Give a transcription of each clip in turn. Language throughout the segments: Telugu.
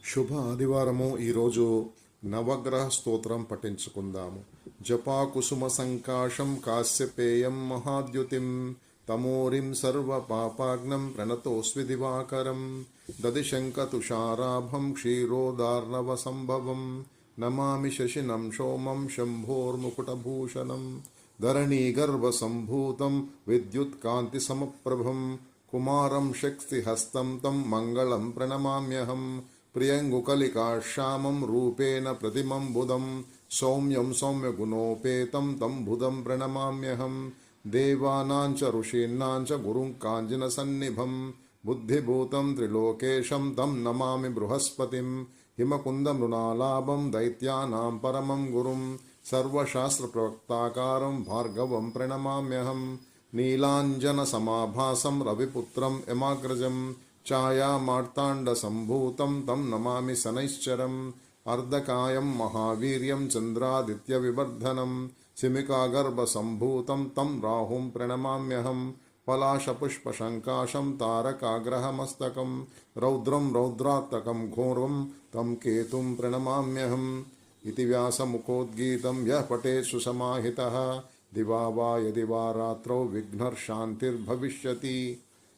శుభ ఆదివారము. ఈరోజు నవగ్రహ స్తోత్రం పఠించుకుందాము. జపా కుసుమ సంకాశం కాశ్యపేయం మహాద్యుతిం తమోరిం సర్వ పాపాగ్నం ప్రణతోస్మి దివాకరం దదిశంక తుషారాభం క్షీరోదార్ణవ సంభవం నమామి శశినం సోమం శంభోర్ముకుటభూషణం ధరణీగర్భ సంభూతం విద్యుత్కాంతి సమప్రభం కుమారం శక్తిహస్తం తం మంగళం ప్రణమామ్యహం ప్రియంగుకలికాశ్యామం రూపేణ ప్రతిమం బుధం సౌమ్యం సౌమ్యగుణోపేతం తం బుధం ప్రణమామ్యహం దేవానాంచ ఋషీన్నాంచ గురుం కాంజన సన్నిభం బుద్ధిభూతం త్రిలోకేశం తం నమామి బృహస్పతిం హిమకుంద మృణాలాభం దైత్యానాం పరమం గురుం సర్వశాస్త్ర ప్రవక్తాకారం భార్గవం ప్రణమామ్యహం నీలాంజన సమాభాసం రవిపుత్రం యమాగ్రజం ఛాయామార్తాండ సంభూతం తం నమామి శనైశ్చరం అర్ధకాయం మహావీర్యం చంద్రాదిత్య వివర్ధనం సిమికాగర్భ సంభూతం తం రాహుం ప్రణమామ్యహం పలాశపుష్పశంకాశం తారకాగ్రహమస్తకం రౌద్రం రౌద్రాత్తకం ఘోరం తం కేతుం ప్రణమామ్యహం ఇతి వ్యాసముఖోద్గీతం యః పఠేత్ సుసమాహితః దివా వా యది వా రాత్రౌ విఘ్నశాంతిర్భవిష్యతి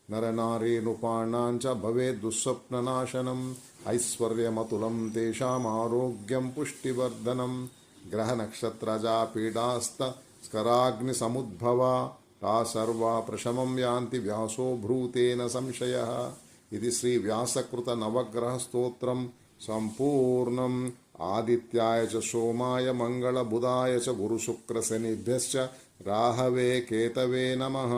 నరనారీనృపాణాం చ భవేద్ దుఃస్వప్ననాశనం ఐశ్వర్యమతులం తేషాం ఆరోగ్యం పుష్టివర్ధనం గ్రహనక్షత్రజా పీడాస్త స్కరాగ్నిసముద్భవా తా సర్వా ప్రశమం యాంతి వ్యాసో భ్రూతేన సంశయః. ఇది శ్రీ వ్యాసకృత నవగ్రహ స్తోత్రం సంపూర్ణం. ఆదిత్యాయ చ సోమాయ మంగళ బుధాయ చ గురు శుక్ర శనిభ్యశ్చ రాహవే కేతవే నమః.